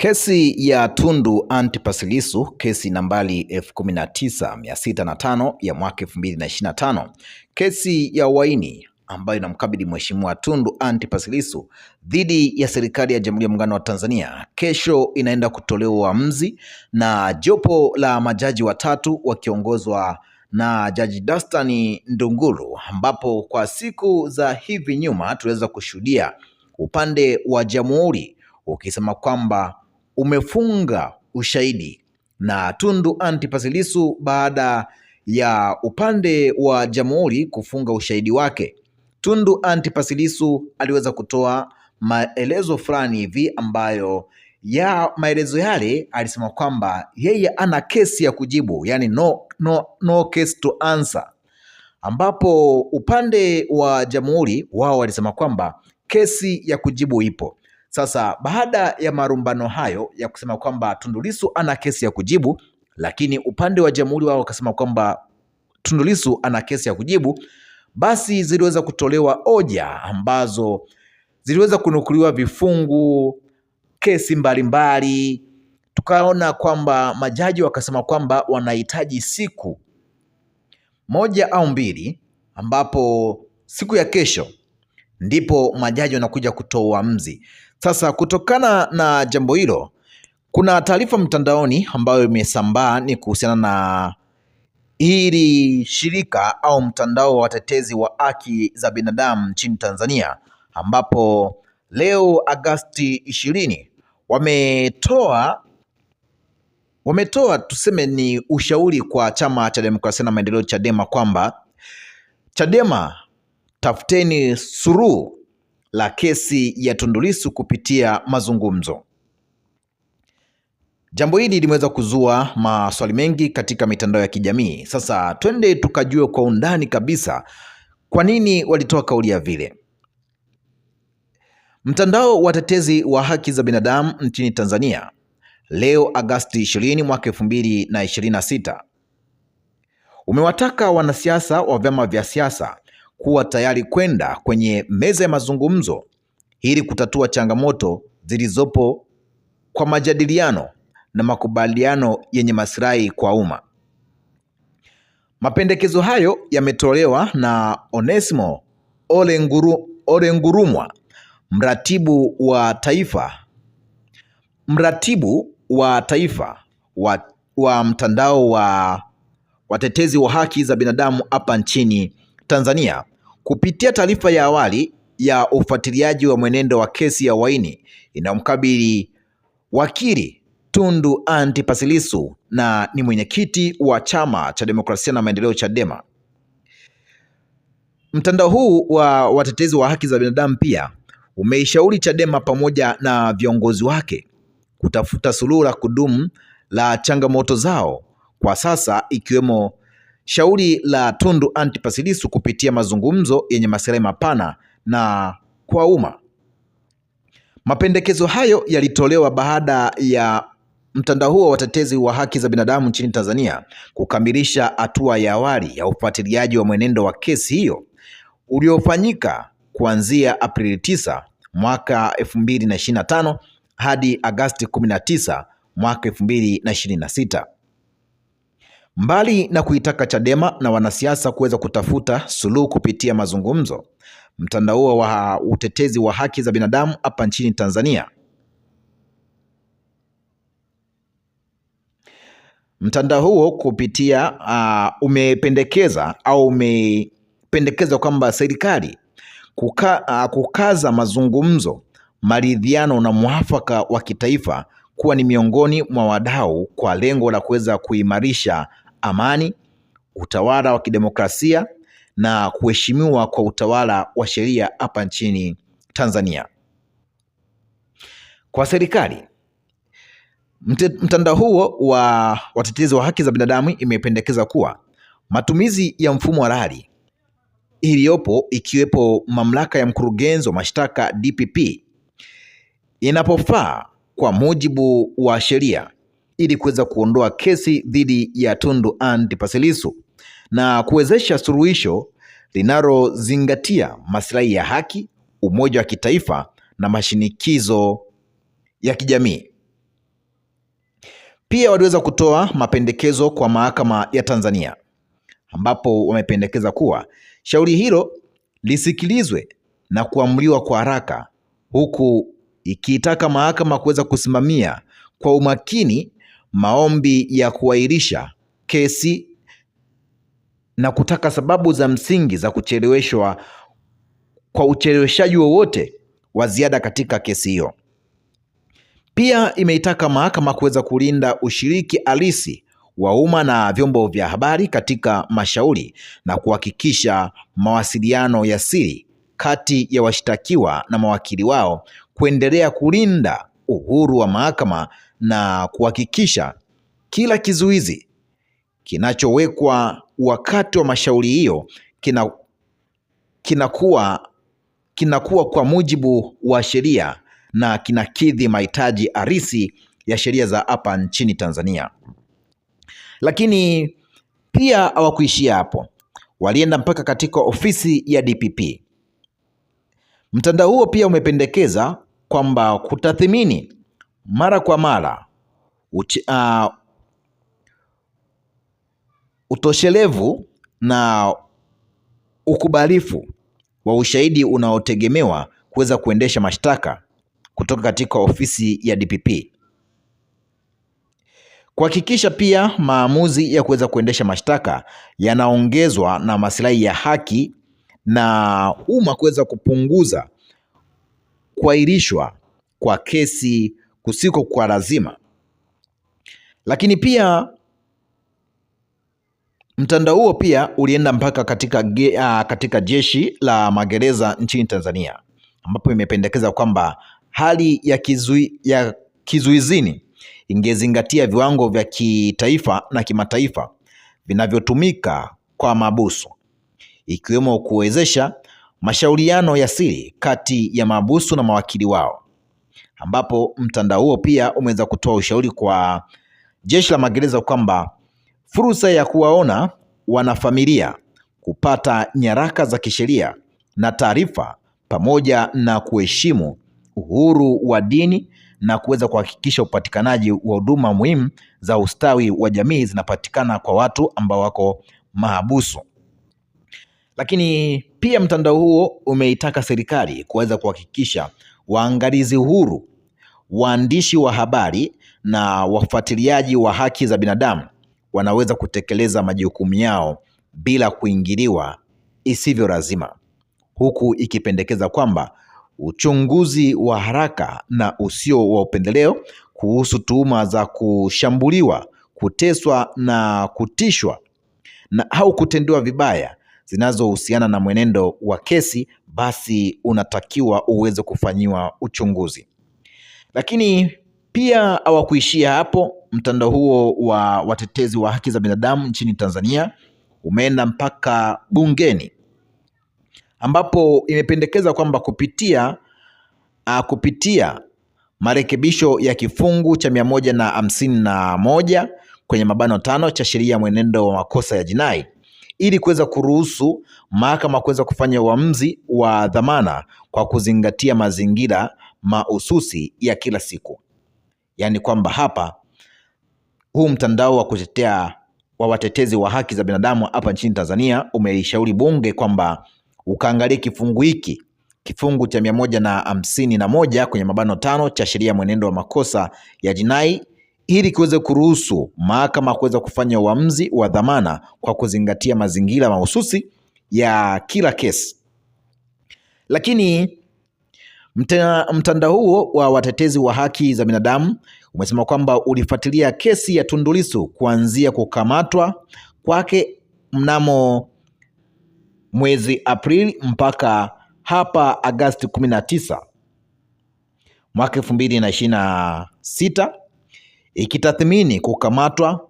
Kesi ya Tundu Antipas Lissu, kesi nambari 19605 ya mwaka 2025. Kesi ya uhaini ambayo inamkabili Mheshimiwa Tundu Antipas Lissu dhidi ya serikali ya Jamhuri ya Muungano wa Tanzania kesho inaenda kutolewa uamuzi na jopo la majaji watatu wakiongozwa na Jaji Dastan Ndunguru, ambapo kwa siku za hivi nyuma tuweza kushuhudia upande wa jamhuri ukisema kwamba umefunga ushahidi na Tundu Antipas Lissu baada ya upande wa jamhuri kufunga ushahidi wake. Tundu Antipas Lissu aliweza kutoa maelezo fulani hivi ambayo maelezo yale alisema kwamba yeye ana kesi ya kujibu, yani no case to answer, ambapo upande wa jamhuri wao walisema kwamba kesi ya kujibu ipo. Sasa baada ya marumbano hayo ya kusema kwamba Tundu Lissu ana kesi ya kujibu, lakini upande wa jamhuri wao wakasema kwamba Tundu Lissu ana kesi ya kujibu, basi ziliweza kutolewa hoja ambazo ziliweza kunukuliwa vifungu, kesi mbalimbali. Tukaona kwamba majaji wakasema kwamba wanahitaji siku moja au mbili, ambapo siku ya kesho ndipo majaji wanakuja kutoa uamuzi. Sasa kutokana na jambo hilo, kuna taarifa mtandaoni ambayo imesambaa ni kuhusiana na hili shirika au mtandao wa watetezi wa haki za binadamu nchini Tanzania, ambapo leo Agosti 20 wametoa tuseme ni ushauri kwa Chama cha Demokrasia na Maendeleo Chadema, kwamba Chadema tafuteni suluhu la kesi ya Tundu Lissu kupitia mazungumzo. Jambo hili limeweza kuzua maswali mengi katika mitandao ya kijamii. Sasa twende tukajue kwa undani kabisa kwa nini walitoa kauli ya vile. Mtandao wa watetezi wa haki za binadamu nchini Tanzania leo Agosti 20 mwaka 2026 umewataka wanasiasa wa vyama vya siasa kuwa tayari kwenda kwenye meza ya mazungumzo ili kutatua changamoto zilizopo kwa majadiliano na makubaliano yenye maslahi kwa umma. Mapendekezo hayo yametolewa na Onesmo Ole Ngurumwa, mratibu wa taifa wa mtandao wa watetezi wa haki za binadamu hapa nchini Tanzania, kupitia taarifa ya awali ya ufuatiliaji wa mwenendo wa kesi ya uhaini inayomkabili wakili Tundu Antipas Lissu na ni mwenyekiti wa Chama cha Demokrasia na Maendeleo Chadema. Mtandao huu wa watetezi wa haki za binadamu pia umeishauri Chadema pamoja na viongozi wake kutafuta suluhu la kudumu la changamoto zao kwa sasa, ikiwemo shauri la Tundu Antipas Lissu kupitia mazungumzo yenye maslahi mapana na kwa umma. Mapendekezo hayo yalitolewa baada ya mtandao huo wa watetezi wa haki za binadamu nchini Tanzania kukamilisha hatua ya awali ya ufuatiliaji wa mwenendo wa kesi hiyo uliofanyika kuanzia Aprili 9 mwaka 2025 hadi Agosti 19 mwaka 2026. Mbali na kuitaka Chadema na wanasiasa kuweza kutafuta suluhu kupitia mazungumzo, mtandao wa utetezi wa haki za binadamu hapa nchini Tanzania mtandao huo kupitia umependekeza kwamba serikali kukaza mazungumzo, maridhiano na muafaka wa kitaifa kuwa ni miongoni mwa wadau kwa lengo la kuweza kuimarisha amani, utawala wa kidemokrasia na kuheshimiwa kwa utawala wa sheria hapa nchini Tanzania. Kwa serikali, mtandao huo wa watetezi wa haki za binadamu imependekeza kuwa matumizi ya mfumo halali iliyopo, ikiwepo mamlaka ya mkurugenzi wa mashtaka DPP inapofaa kwa mujibu wa sheria, ili kuweza kuondoa kesi dhidi ya Tundu Antipas Lissu na kuwezesha suluhisho linalozingatia maslahi ya haki, umoja wa kitaifa na mashinikizo ya kijamii. Pia waliweza kutoa mapendekezo kwa mahakama ya Tanzania, ambapo wamependekeza kuwa shauri hilo lisikilizwe na kuamriwa kwa haraka, huku ikiitaka mahakama kuweza kusimamia kwa umakini maombi ya kuahirisha kesi na kutaka sababu za msingi za kucheleweshwa kwa ucheleweshaji wowote wa ziada katika kesi hiyo. Pia imeitaka mahakama kuweza kulinda ushiriki halisi wa umma na vyombo vya habari katika mashauri na kuhakikisha mawasiliano ya siri kati ya washtakiwa na mawakili wao, kuendelea kulinda uhuru wa mahakama na kuhakikisha kila kizuizi kinachowekwa wakati wa mashauri hiyo kinakuwa kwa mujibu wa sheria na kinakidhi mahitaji halisi ya sheria za hapa nchini Tanzania. Lakini pia hawakuishia hapo, walienda mpaka katika ofisi ya DPP. Mtandao huo pia umependekeza kwamba kutathmini mara kwa mara utoshelevu na ukubalifu wa ushahidi unaotegemewa kuweza kuendesha mashtaka kutoka katika ofisi ya DPP. Kuhakikisha pia maamuzi ya kuweza kuendesha mashtaka yanaongezwa na maslahi ya haki na umma, kuweza kupunguza kuahirishwa kwa kesi kusiko kwa lazima. Lakini pia mtandao huo pia ulienda mpaka katika jeshi la magereza nchini Tanzania, ambapo imependekeza kwamba hali ya kizuizini ingezingatia viwango vya kitaifa na kimataifa vinavyotumika kwa mahabusu, ikiwemo kuwezesha mashauriano ya siri kati ya mahabusu na mawakili wao, ambapo mtandao huo pia umeweza kutoa ushauri kwa jeshi la magereza kwamba fursa ya kuwaona wanafamilia, kupata nyaraka za kisheria na taarifa, pamoja na kuheshimu uhuru wa dini na kuweza kuhakikisha upatikanaji wa huduma muhimu za ustawi wa jamii zinapatikana kwa watu ambao wako mahabusu. Lakini pia mtandao huo umeitaka serikali kuweza kuhakikisha waangalizi huru, waandishi wa habari na wafuatiliaji wa haki za binadamu wanaweza kutekeleza majukumu yao bila kuingiliwa isivyo lazima, huku ikipendekeza kwamba uchunguzi wa haraka na usio wa upendeleo kuhusu tuhuma za kushambuliwa, kuteswa na kutishwa na au kutendewa vibaya zinazohusiana na mwenendo wa kesi, basi unatakiwa uweze kufanyiwa uchunguzi. Lakini pia hawakuishia hapo. Mtandao huo wa watetezi wa haki za binadamu nchini Tanzania umeenda mpaka bungeni, ambapo imependekeza kwamba kupitia marekebisho ya kifungu cha 151 kwenye mabano 5 cha sheria ya mwenendo wa makosa ya jinai, ili kuweza kuruhusu mahakama kuweza kufanya uamuzi wa dhamana kwa kuzingatia mazingira mahususi ya kila siku. Yaani kwamba hapa huu mtandao wa watetezi wa haki za binadamu hapa nchini Tanzania umeishauri bunge kwamba ukaangalie kifungu hiki, kifungu cha 151 kwenye mabano 5 cha sheria ya mwenendo wa makosa ya jinai, ili kiweze kuruhusu mahakama kuweza kufanya uamuzi wa dhamana kwa kuzingatia mazingira mahususi ya kila kesi. Lakini mtandao huo wa watetezi wa haki za binadamu umesema kwamba ulifuatilia kesi ya Tundu Lissu kuanzia kukamatwa kwake mnamo mwezi Aprili mpaka hapa Agosti 19 mwaka 2026, ikitathmini kukamatwa,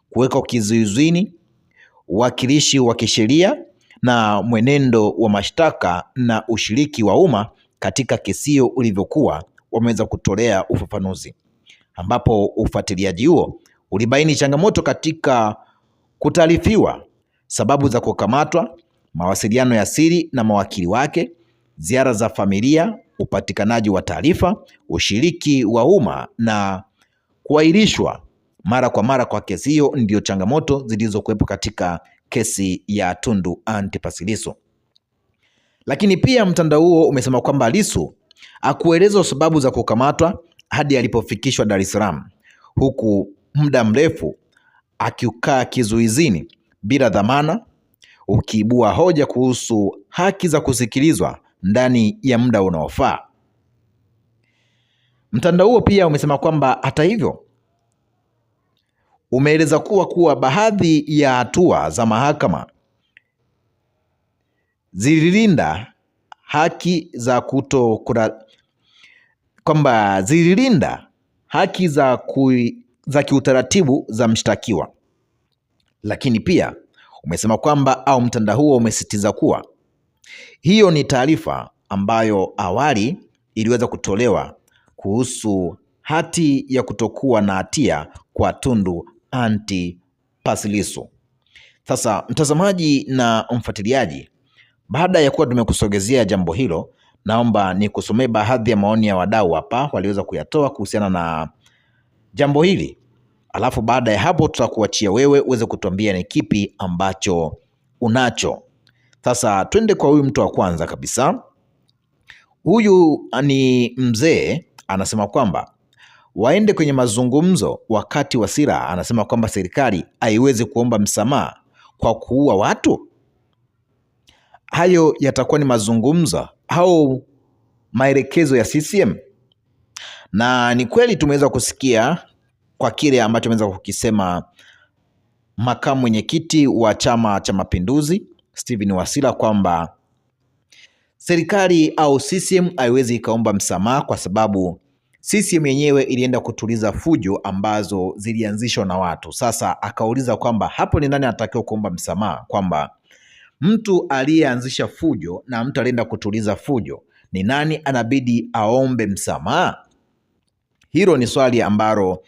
kuwekwa kizuizini, uwakilishi wa kisheria na mwenendo wa mashtaka na ushiriki wa umma katika kesi hiyo ulivyokuwa. Wameweza kutolea ufafanuzi, ambapo ufuatiliaji huo ulibaini changamoto katika kutaarifiwa sababu za kukamatwa, mawasiliano ya siri na mawakili wake, ziara za familia, upatikanaji wa taarifa, ushiriki wa umma na kuahirishwa mara kwa mara kwa kesi hiyo ndio changamoto zilizokuwepo katika kesi ya Tundu Antipas Lissu. Lakini pia mtandao huo umesema kwamba Lissu hakuelezwa sababu za kukamatwa hadi alipofikishwa Dar es Salaam, huku muda mrefu akikaa kizuizini bila dhamana, ukiibua hoja kuhusu haki za kusikilizwa ndani ya muda unaofaa. Mtandao huo pia umesema kwamba hata hivyo umeeleza kuwa baadhi ya hatua za mahakama zililinda haki za zililinda haki za kiutaratibu za mshtakiwa. Lakini pia umesema kwamba mtandao huo umesisitiza kuwa hiyo ni taarifa ambayo awali iliweza kutolewa kuhusu hati ya kutokuwa na hatia kwa Tundu Antipas Lissu. Sasa mtazamaji na mfuatiliaji, baada ya kuwa tumekusogezea jambo hilo, naomba nikusomee baadhi ya maoni ya wadau hapa waliweza kuyatoa kuhusiana na jambo hili. Alafu baada ya hapo tutakuachia wewe uweze kutuambia ni kipi ambacho unacho. Sasa twende kwa huyu mtu wa kwanza kabisa. Huyu ni mzee, anasema kwamba waende kwenye mazungumzo, wakati Wasira anasema kwamba serikali haiwezi kuomba msamaha kwa kuua watu. Hayo yatakuwa ni mazungumzo au maelekezo ya CCM? Na ni kweli tumeweza kusikia kwa kile ambacho ameweza kukisema makamu mwenyekiti wa Chama cha Mapinduzi Stephen Wasira kwamba serikali au CCM haiwezi ikaomba msamaha kwa sababu CCM yenyewe ilienda kutuliza fujo ambazo zilianzishwa na watu. Sasa akauliza kwamba hapo ni nani anatakiwa kuomba msamaha, kwamba mtu aliyeanzisha fujo na mtu alienda kutuliza fujo, ni nani anabidi aombe msamaha? Hilo ni swali ambalo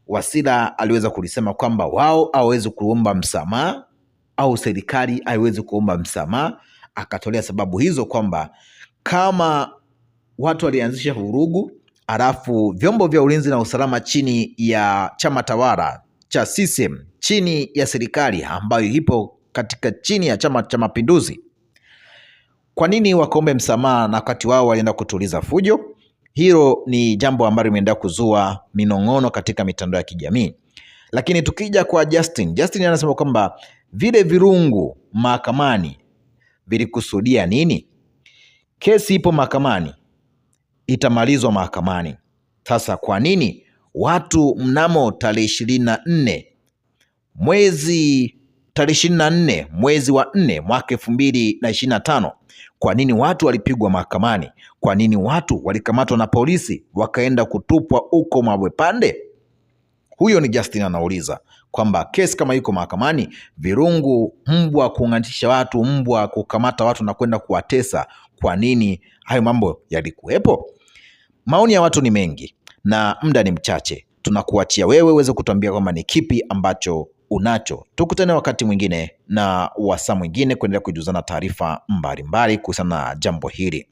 Wasira aliweza kulisema kwamba wao hawezi kuomba msamaha au serikali haiwezi kuomba msamaha. Akatolea sababu hizo kwamba kama watu walianzisha vurugu alafu vyombo vya ulinzi na usalama chini ya chama tawala cha CCM, chini ya serikali ambayo ipo katika chini ya Chama cha Mapinduzi, kwa nini wakaombe msamaha na wakati wao walienda kutuliza fujo? Hilo ni jambo ambalo limeendelea kuzua minong'ono katika mitandao ya kijamii. Lakini tukija kwa Justin anasema kwamba vile virungu mahakamani vilikusudia nini? Kesi ipo mahakamani, itamalizwa mahakamani. Sasa kwa nini watu mnamo tarehe 24 mwezi wa 4 mwaka 2025, kwa nini watu walipigwa mahakamani? Kwa nini watu walikamatwa na polisi wakaenda kutupwa huko Mabwepande? Huyo ni Justin anauliza kwamba kesi kama iko mahakamani, virungu, mbwa kuunganisha watu, mbwa kukamata watu na kwenda kuwatesa, kwa nini hayo mambo yalikuwepo? Maoni ya watu ni mengi na muda ni mchache. Tunakuachia wewe uweze kutuambia kwamba ni kipi ambacho unacho. Tukutane wakati mwingine na wasaa mwingine kuendelea kujuzana taarifa mbalimbali kuhusiana na jambo hili.